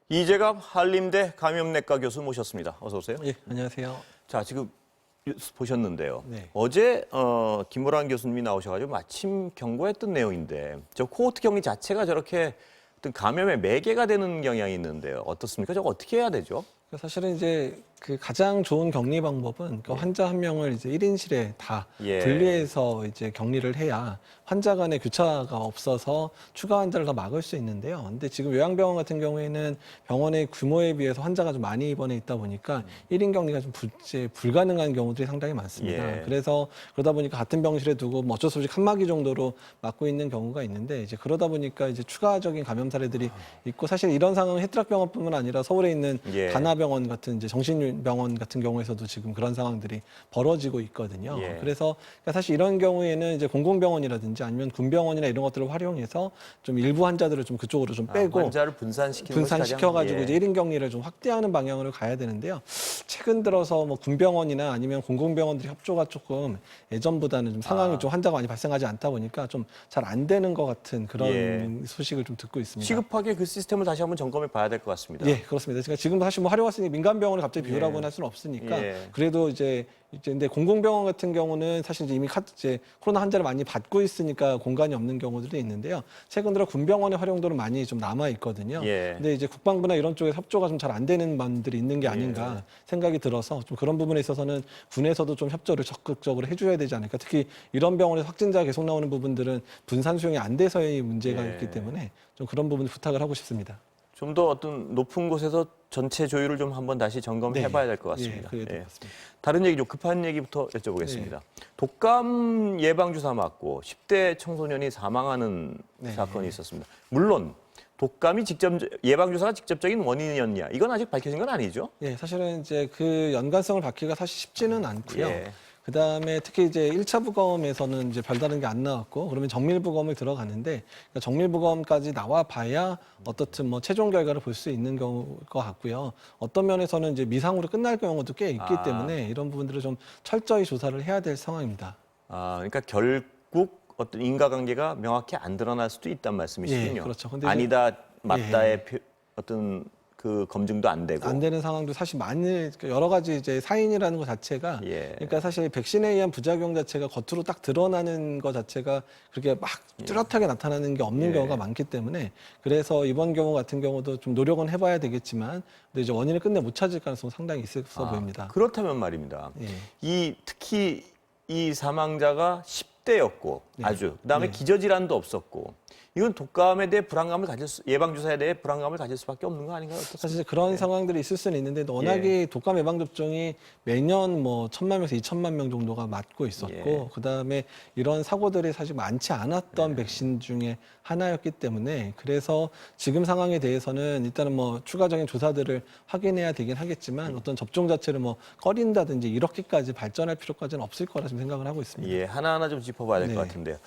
이재갑 한림대 감염내과 교수 모셨습니다. 어서 오세요. 예, 안녕하세요. 자, 지금 뉴스 보셨는데요. 네. 어제 김호란 교수님이 나오셔가지고 마침 경고했던 내용인데 저 코호트 격리 자체가 저렇게 어떤 감염의 매개가 되는 경향이 있는데요. 어떻습니까? 저거 어떻게 해야 되죠? 사실은 이제 그 가장 좋은 격리 방법은 그 환자 한 명을 이제 1인실에 다 예. 분리해서 이제 격리를 해야 환자 간의 교차가 없어서 추가 환자를 더 막을 수 있는데요. 근데 지금 요양병원 같은 경우에는 병원의 규모에 비해서 환자가 좀 많이 입원해 있다 보니까 1인 격리가 좀 불가능한 경우들이 상당히 많습니다. 예. 그래서 그러다 보니까 같은 병실에 두고 뭐 어쩔 수 없이 칸막이 정도로 막고 있는 경우가 있는데 이제 그러다 보니까 이제 추가적인 감염 사례들이 있고 사실 이런 상황은 해트락병원뿐만 아니라 서울에 있는 예. 다나병원 같은 이제 정신병원 같은 경우에서도 지금 그런 상황들이 벌어지고 있거든요. 예. 그래서 사실 이런 경우에는 이제 공공병원이라든지 아니면 군병원이나 이런 것들을 활용해서 좀 일부 환자들을 좀 그쪽으로 좀 빼고 환자를 분산시켜가지고 예. 이제 1인 격리를 좀 확대하는 방향으로 가야 되는데요. 최근 들어서 뭐 군병원이나 아니면 공공병원들이 협조가 조금 예전보다는 좀 상황이 좀 환자가 많이 발생하지 않다 보니까 좀 잘 안 되는 것 같은 그런 예. 소식을 좀 듣고 있습니다. 시급하게 그 시스템을 다시 한번 점검해 봐야 될 것 같습니다. 예, 그렇습니다. 그러니까 지금 사실 뭐 활용했으니 민간 병원을 갑자기 비우라고는 할 수는 없으니까 예. 그래도 이제 근데 공공병원 같은 경우는 사실 이제 이미 이제 코로나 환자를 많이 받고 있으니까 공간이 없는 경우들도 있는데요. 최근 들어 군병원의 활용도는 많이 좀 남아 있거든요. 예. 근데 이제 국방부나 이런 쪽에 협조가 좀 잘 안 되는 반들이 있는 게 예. 아닌가 생각이 들어서 좀 그런 부분에 있어서는 군에서도 좀 협조를 적극적으로 해줘야 되지 않을까. 특히 이런 병원에서 확진자가 계속 나오는 부분들은 분산 수용이 안 돼서의 문제가 예. 있기 때문에 좀 그런 부분 부탁을 하고 싶습니다. 좀 더 어떤 높은 곳에서 전체 조율을 좀 한번 다시 점검해 봐야 될 것 같습니다. 예, 그래야 될 예. 것 같습니다. 다른 얘기 좀 급한 얘기부터 여쭤보겠습니다. 네. 독감 예방주사 맞고 10대 청소년이 사망하는 네. 사건이 있었습니다. 물론 독감이 예방주사가 직접적인 원인이었냐 이건 아직 밝혀진 건 아니죠? 예, 사실은 이제 그 연관성을 밝히기가 사실 쉽지는 않고요. 예. 그다음에 특히 이제 1차 부검에서는 이제 별다른 게 안 나왔고 그러면 정밀 부검을 들어가는데 그러니까 정밀 부검까지 나와 봐야 어떻든 뭐 최종 결과를 볼 수 있는 경우일 것 같고요. 어떤 면에서는 이제 미상으로 끝날 경우도 꽤 있기 때문에 이런 부분들을 좀 철저히 조사를 해야 될 상황입니다. 그러니까 결국 어떤 인과관계가 명확히 안 드러날 수도 있단 말씀이시군요. 예, 그렇죠. 근데 아니다 맞다의 예. 어떤 그 검증도 안 되고. 안 되는 상황도 사실 많이 여러 가지 이제 사인이라는 것 자체가 예. 그러니까 사실 백신에 의한 부작용 자체가 겉으로 딱 드러나는 것 자체가 그렇게 막 뚜렷하게 나타나는 게 없는 예. 경우가 많기 때문에 그래서 이번 경우 같은 경우도 좀 노력은 해봐야 되겠지만 근데 이제 원인을 끝내 못 찾을 가능성은 상당히 있어 보입니다. 그렇다면 말입니다. 예. 특히 이 사망자가 10대였고 네. 아주 그다음에 네. 기저질환도 없었고 이건 독감에 대해 불안감을 예방주사에 대해 불안감을 가질 수밖에 없는 거 아닌가요? 어떻습니까? 사실 그런 상황들이 있을 수는 있는데 워낙에 독감 예방 접종이 매년 뭐 1,000만 명에서 2,000만 명 정도가 맞고 있었고 그다음에 이런 사고들이 사실 많지 않았던 백신 중에 하나였기 때문에 그래서 지금 상황에 대해서는 일단은 뭐 추가적인 조사들을 확인해야 되긴 하겠지만 어떤 접종 자체를 뭐 꺼린다든지 이렇게까지 발전할 필요까지는 없을 거라 좀 생각을 하고 있습니다. 예, 하나하나 좀 짚어봐야 될 것 네. 같은데요.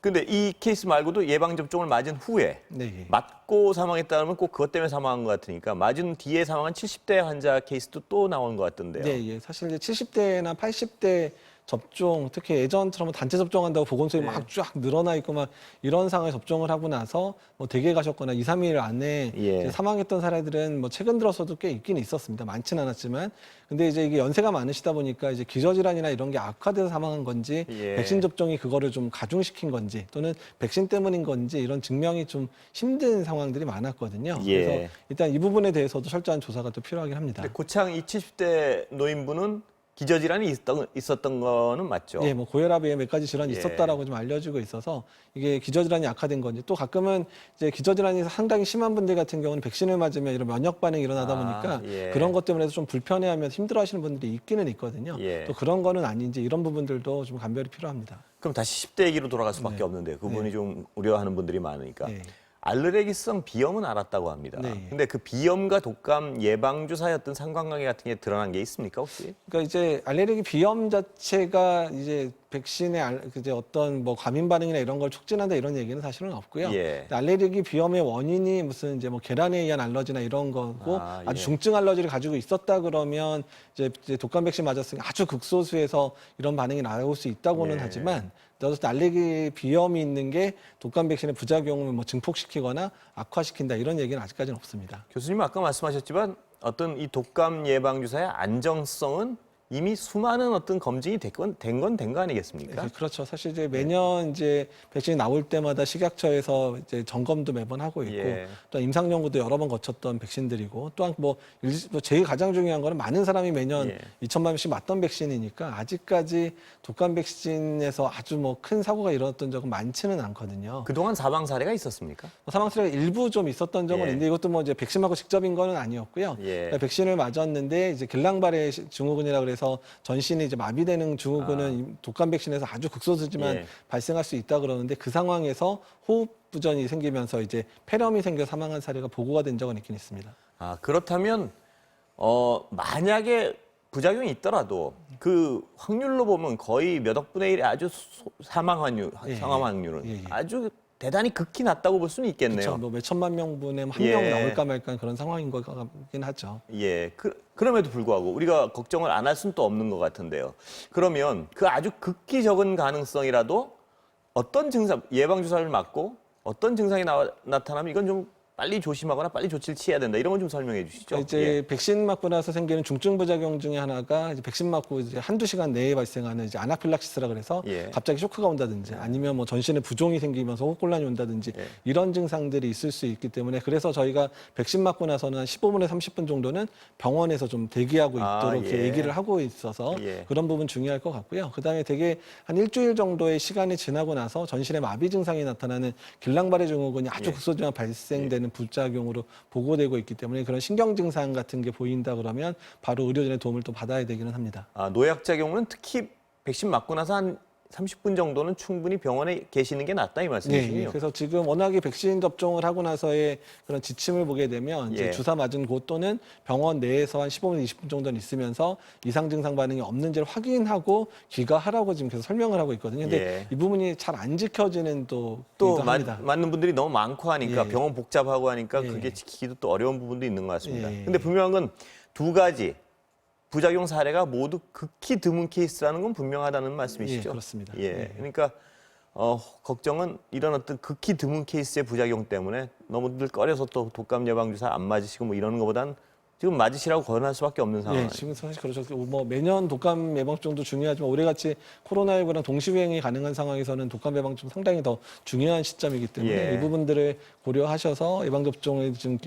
근데 이 케이스 말고도 예방접종을 맞은 후에 네. 맞고 사망했다면 꼭 그것 때문에 사망한 것 같으니까 맞은 뒤에 사망한 70대 환자 케이스도 또 나오는 것 같던데요. 네, 예. 사실 이제 70대나 80대 접종, 특히 예전처럼 단체 접종한다고 보건소에 막 쫙 늘어나 있고 막 이런 상황에 접종을 하고 나서 뭐 댁에 가셨거나 2, 3일 안에 예. 이제 사망했던 사례들은 뭐 최근 들어서도 꽤 있긴 있었습니다. 많지는 않았지만. 근데 이제 이게 연세가 많으시다 보니까 이제 기저질환이나 이런 게 악화돼서 사망한 건지 예. 백신 접종이 그거를 좀 가중시킨 건지 또는 백신 때문인 건지 이런 증명이 좀 힘든 상황들이 많았거든요. 예. 그래서 일단 이 부분에 대해서도 철저한 조사가 또 필요하긴 합니다. 근데 고창 이 70대 노인분은 기저질환이 있었던 거는 맞죠? 예, 뭐 고혈압 외에 몇 가지 질환이 예. 있었다라고 좀 알려지고 있어서 이게 기저질환이 악화된 건지 또 가끔은 이제 기저질환이 상당히 심한 분들 같은 경우는 백신을 맞으면 이런 면역 반응이 일어나다 보니까 예. 그런 것 때문에 좀 불편해하면서 힘들어하시는 분들이 있기는 있거든요. 예. 또 그런 거는 아닌지 이런 부분들도 좀 감별이 필요합니다. 그럼 다시 10대 얘기로 돌아갈 수밖에 네. 없는데 그분이 좀 우려하는 분들이 많으니까. 네. 알레르기성 비염은 알았다고 합니다. 네. 근데 그 비염과 독감 예방주사의 어떤 상관관계 같은 게 드러난 게 있습니까 혹시? 그러니까 이제 알레르기 비염 자체가 이제 백신의 이제 어떤 뭐 과민 반응이나 이런 걸 촉진한다 이런 얘기는 사실은 없고요. 예. 알레르기 비염의 원인이 무슨 이제 뭐 계란에 의한 알러지나 이런 거고 아주 예. 중증 알러지를 가지고 있었다 그러면 이제 독감 백신 맞았으니까 아주 극소수에서 이런 반응이 나올 수 있다고는 예. 하지만 어쨌든 알레르기 비염이 있는 게 독감 백신의 부작용을 뭐 증폭시키거나 악화시킨다 이런 얘기는 아직까지는 없습니다. 교수님 아까 말씀하셨지만 어떤 이 독감 예방 주사의 안정성은 이미 수많은 어떤 검증이 된 거 아니겠습니까? 네, 그렇죠. 사실 이제 매년 이제 백신이 나올 때마다 식약처에서 이제 점검도 매번 하고 있고 예. 또 임상 연구도 여러 번 거쳤던 백신들이고 또한 뭐 제일 가장 중요한 거는 많은 사람이 매년 예. 2천만 명씩 맞던 백신이니까 아직까지 독감 백신에서 아주 뭐 큰 사고가 일어났던 적은 많지는 않거든요. 그동안 사망 사례가 있었습니까? 사망 사례가 일부 좀 있었던 적은 예. 있는데 이것도 뭐 이제 백신 맞고 직접인 거는 아니었고요. 예. 그러니까 백신을 맞았는데 이제 길랑발의 증후군이라 그래서 전신이 이제 마비되는 증후군은 독감 백신에서 아주 극소수지만 예. 발생할 수 있다 그러는데 그 상황에서 호흡 부전이 생기면서 이제 폐렴이 생겨 사망한 사례가 보고가 된 적은 있긴 있습니다. 아, 그렇다면 만약에 부작용이 있더라도 그 확률로 보면 거의 몇 억분의 1의 아주 사망 확률은 예. 아주 대단히 극히 낮다고 볼 수는 있겠네요. 그렇죠. 뭐 몇천만 명분에 한 예. 명 나올까 말까 그런 상황인 것 같긴 하죠. 예, 그럼에도 불구하고 우리가 걱정을 안 할 수는 또 없는 것 같은데요. 그러면 그 아주 극히 적은 가능성이라도 어떤 증상, 예방주사를 맞고 어떤 증상이 나타나면 이건 좀 빨리 조심하거나 빨리 조치를 취해야 된다. 이런 건 좀 설명해 주시죠. 그러니까 이제 백신 맞고 나서 생기는 중증 부작용 중에 하나가 이제 백신 맞고 이제 한두 시간 내에 발생하는 이제 아나필락시스라 그래서 예. 갑자기 쇼크가 온다든지 아니면 뭐 전신에 부종이 생기면서 호흡곤란이 온다든지 예. 이런 증상들이 있을 수 있기 때문에 그래서 저희가 백신 맞고 나서는 한 15분에서 30분 정도는 병원에서 좀 대기하고 있도록 이렇게 예. 얘기를 하고 있어서 예. 그런 부분 중요할 것 같고요. 그다음에 되게 한 일주일 정도의 시간이 지나고 나서 전신에 마비 증상이 나타나는 길랑발의 증후군이 아주 예. 극소수만 발생되는 부작용으로 보고되고 있기 때문에 그런 신경 증상 같은 게 보인다 그러면 바로 의료진의 도움을 또 받아야 되기는 합니다. 아, 노약자경우는 특히 백신 맞고 나서 한 30분 정도는 충분히 병원에 계시는 게 낫다 이 말씀이시군요. 네, 그래서 지금 워낙에 백신 접종을 하고 나서의 그런 지침을 보게 되면 이제 예. 주사 맞은 곳 또는 병원 내에서 한 15분, 20분 정도는 있으면서 이상 증상 반응이 없는지를 확인하고 귀가하라고 지금 계속 설명을 하고 있거든요. 근데 예. 이 부분이 잘 안 지켜지는 또 또 합니다. 맞는 분들이 너무 많고 하니까 예. 병원 복잡하고 하니까 예. 그게 지키기도 또 어려운 부분도 있는 것 같습니다. 예. 근데 분명한 건 두 가지 부작용 사례가 모두 극히 드문 케이스라는 건 분명하다는 말씀이시죠? 예, 그렇습니다. 예. 예. 그러니까 걱정은 이런 어떤 극히 드문 케이스의 부작용 때문에 너무들 꺼려서 또 독감 예방 주사 안 맞으시고 뭐 이러는 것보다는 지금 맞으시라고 권할 수밖에 없는 상황. 예, 지금 사실 그렇죠. 뭐 매년 독감 예방접종도 중요하지만 올해같이 코로나19랑 동시유행이 가능한 상황에서는 독감 예방접종 상당히 더 중요한 시점이기 때문에 예. 이 부분들을 고려하셔서 예방접종을 지금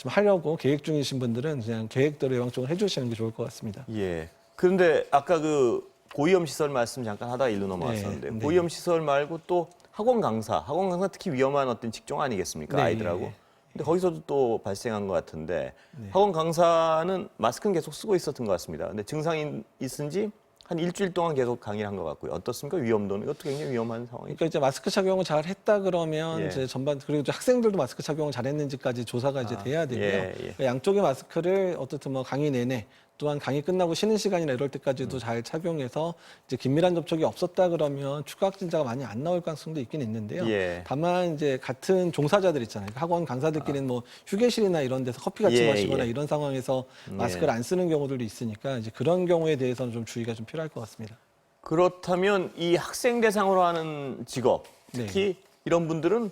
하려고 계획 중이신 분들은 그냥 계획대로 예방접종을 해주시는 게 좋을 것 같습니다. 예. 그런데 아까 그 고위험 시설 말씀 잠깐 하다가 일로 넘어왔었는데 네. 고위험 시설 말고 또 학원 강사 특히 위험한 어떤 직종 아니겠습니까? 네. 아이들하고. 근데 거기서도 또 발생한 것 같은데 학원 강사는 마스크는 계속 쓰고 있었던 것 같습니다. 근데 증상이 있은 지 한 일주일 동안 계속 강의를 한 것 같고요. 어떻습니까? 위험도는 이것도 굉장히 위험한 상황이죠. 그러니까 이제 마스크 착용을 잘 했다 그러면 예. 이제 전반 그리고 이제 학생들도 마스크 착용을 잘했는지까지 조사가 이제 돼야 되고요. 예. 그러니까 양쪽의 마스크를 어떻든 뭐 강의 내내 또한 강의 끝나고 쉬는 시간이나 이럴 때까지도 잘 착용해서 이제 긴밀한 접촉이 없었다 그러면 추가 확진자가 많이 안 나올 가능성도 있긴 있는데요. 예. 다만 이제 같은 종사자들 있잖아요. 학원 강사들끼리는 뭐 휴게실이나 이런 데서 커피 같이 예, 마시거나 예. 이런 상황에서 마스크를 안 쓰는 경우들도 있으니까 이제 그런 경우에 대해서는 좀 주의가 좀 필요할 것 같습니다. 그렇다면 이 학생 대상으로 하는 직업, 특히 이런 분들은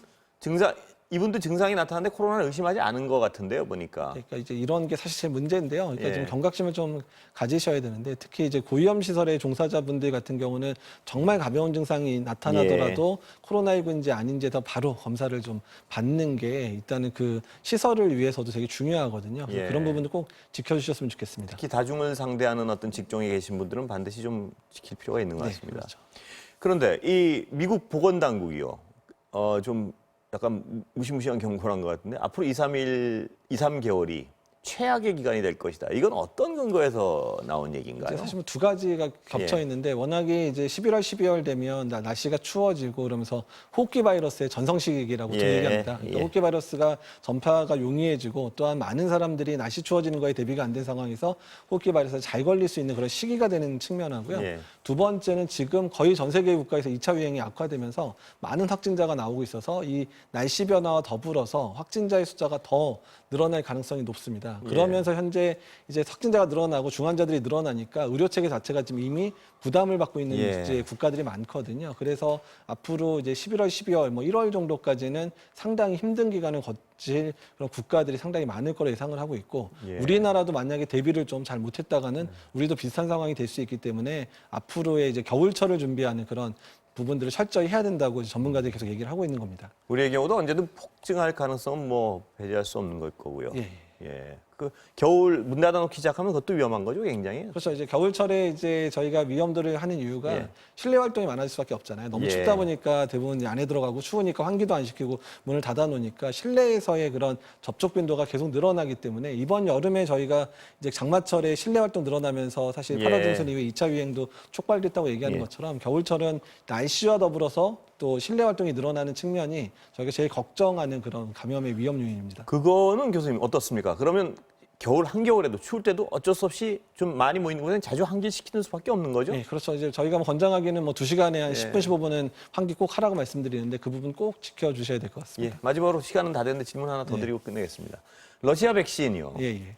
이분도 증상이 나타나는데 코로나를 의심하지 않은 것 같은데요, 보니까. 그러니까 이제 이런 게 사실 제일 문제인데요. 그러니까 예. 좀 경각심을 좀 가지셔야 되는데 특히 이제 고위험 시설의 종사자분들 같은 경우는 정말 가벼운 증상이 나타나더라도 코로나19인지 아닌지에서 바로 검사를 좀 받는 게 일단은 그 시설을 위해서도 되게 중요하거든요. 그래서 예. 그런 부분도 꼭 지켜주셨으면 좋겠습니다. 특히 다중을 상대하는 어떤 직종에 계신 분들은 반드시 좀 지킬 필요가 있는 것 같습니다. 그렇죠. 그런데 이 미국 보건당국이요, 좀 약간 무시무시한 경고를 한 것 같은데 앞으로 2, 3개월이 최악의 기간이 될 것이다. 이건 어떤 근거에서 나온 얘기인가요? 이제 사실 두 가지가 겹쳐 있는데 워낙에 이제 11월, 12월 되면 날씨가 추워지고 그러면서 호흡기 바이러스의 전성 시기라고 좀 얘기합니다. 그러니까 호흡기 바이러스가 전파가 용이해지고 또한 많은 사람들이 날씨 추워지는 거에 대비가 안 된 상황에서 호흡기 바이러스에 잘 걸릴 수 있는 그런 시기가 되는 측면하고요. 두 번째는 지금 거의 전 세계 국가에서 2차 유행이 악화되면서 많은 확진자가 나오고 있어서 이 날씨 변화와 더불어서 확진자의 숫자가 더 늘어날 가능성이 높습니다. 그러면서 현재 이제 확진자가 늘어나고 중환자들이 늘어나니까 의료 체계 자체가 지금 이미 부담을 받고 있는 이제 국가들이 많거든요. 그래서 앞으로 이제 11월, 12월, 뭐 1월 정도까지는 상당히 힘든 기간을 거칠 그런 국가들이 상당히 많을 거로 예상을 하고 있고 우리나라도 만약에 대비를 좀 잘 못했다가는 우리도 비슷한 상황이 될 수 있기 때문에 앞으로의 이제 겨울철을 준비하는 그런 부분들을 철저히 해야 된다고 전문가들이 계속 얘기를 하고 있는 겁니다. 우리의 경우도 언제든 폭증할 가능성은 뭐 배제할 수 없는 걸 거고요. 예. 그 겨울 문 닫아놓기 시작하면 그것도 위험한 거죠, 굉장히. 그렇죠. 이제 겨울철에 이제 저희가 위험들을 하는 이유가 실내 활동이 많아질 수밖에 없잖아요. 너무 춥다 보니까 대부분 안에 들어가고 추우니까 환기도 안 시키고 문을 닫아 놓으니까 실내에서의 그런 접촉 빈도가 계속 늘어나기 때문에 이번 여름에 저희가 이제 장마철에 실내 활동 늘어나면서 사실 8월 중순 이후에 2차 유행도 촉발됐다고 얘기하는 것처럼 겨울철은 날씨와 더불어서 또 실내 활동이 늘어나는 측면이 저희가 제일 걱정하는 그런 감염의 위험 요인입니다. 그거는 교수님 어떻습니까? 그러면 겨울 한겨울에도 추울 때도 어쩔 수 없이 좀 많이 모이는 곳은 자주 환기시키는 수밖에 없는 거죠? 네, 그렇죠. 이제 저희가 뭐 권장하기는 뭐 2시간에 한 10분, 15분은 환기 꼭 하라고 말씀드리는데 그 부분 꼭 지켜주셔야 될 것 같습니다. 마지막으로 시간은 다 됐는데 질문 하나 더 드리고 끝내겠습니다. 러시아 백신이요. 예.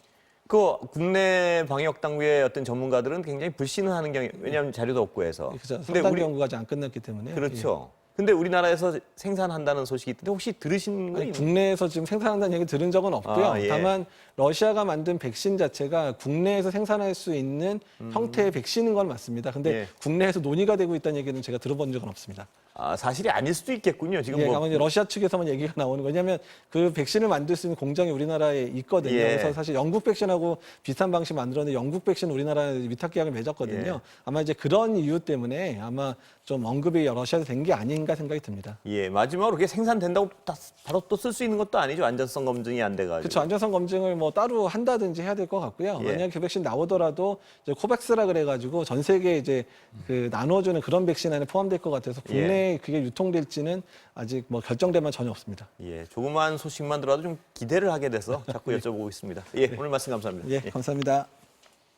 그 국내 방역 당국의 어떤 전문가들은 굉장히 불신을 하는 경우, 왜냐하면 자료도 없고 해서. 그렇죠. 상당 연구가 아직 안 끝났기 때문에. 그렇죠. 근데 우리나라에서 생산한다는 소식이 있던데 혹시 들으신 거 아니, 있나요? 국내에서 지금 생산한다는 얘기 들은 적은 없고요. 다만 러시아가 만든 백신 자체가 국내에서 생산할 수 있는 형태의 백신인 건 맞습니다. 근데 국내에서 논의가 되고 있다는 얘기는 제가 들어본 적은 없습니다. 아, 사실이 아닐 수도 있겠군요. 지금 아마 이제 러시아 측에서만 얘기가 나오는 거예요. 왜냐하면 그 백신을 만들 수 있는 공장이 우리나라에 있거든요. 그래서 사실 영국 백신하고 비슷한 방식 만들었는데 영국 백신 우리나라에 위탁 계약을 맺었거든요. 아마 이제 그런 이유 때문에 아마 좀 언급이 러시아에서 된 게 아닌가 생각이 듭니다. 마지막으로 그게 생산된다고 바로 또 쓸 수 있는 것도 아니죠. 안전성 검증이 안 돼가지고. 그렇죠. 안전성 검증을 뭐 따로 한다든지 해야 될 것 같고요. 만약 그 백신 나오더라도 이제 코백스라 그래가지고 전 세계에 이제 그 나눠주는 그런 백신 안에 포함될 것 같아서 국내에 그게 유통될지는 아직 뭐 결정된 건 전혀 없습니다. 조그만 소식만 들어도 좀 기대를 하게 돼서 자꾸 여쭤보고 있습니다. 오늘 말씀 감사합니다. 감사합니다.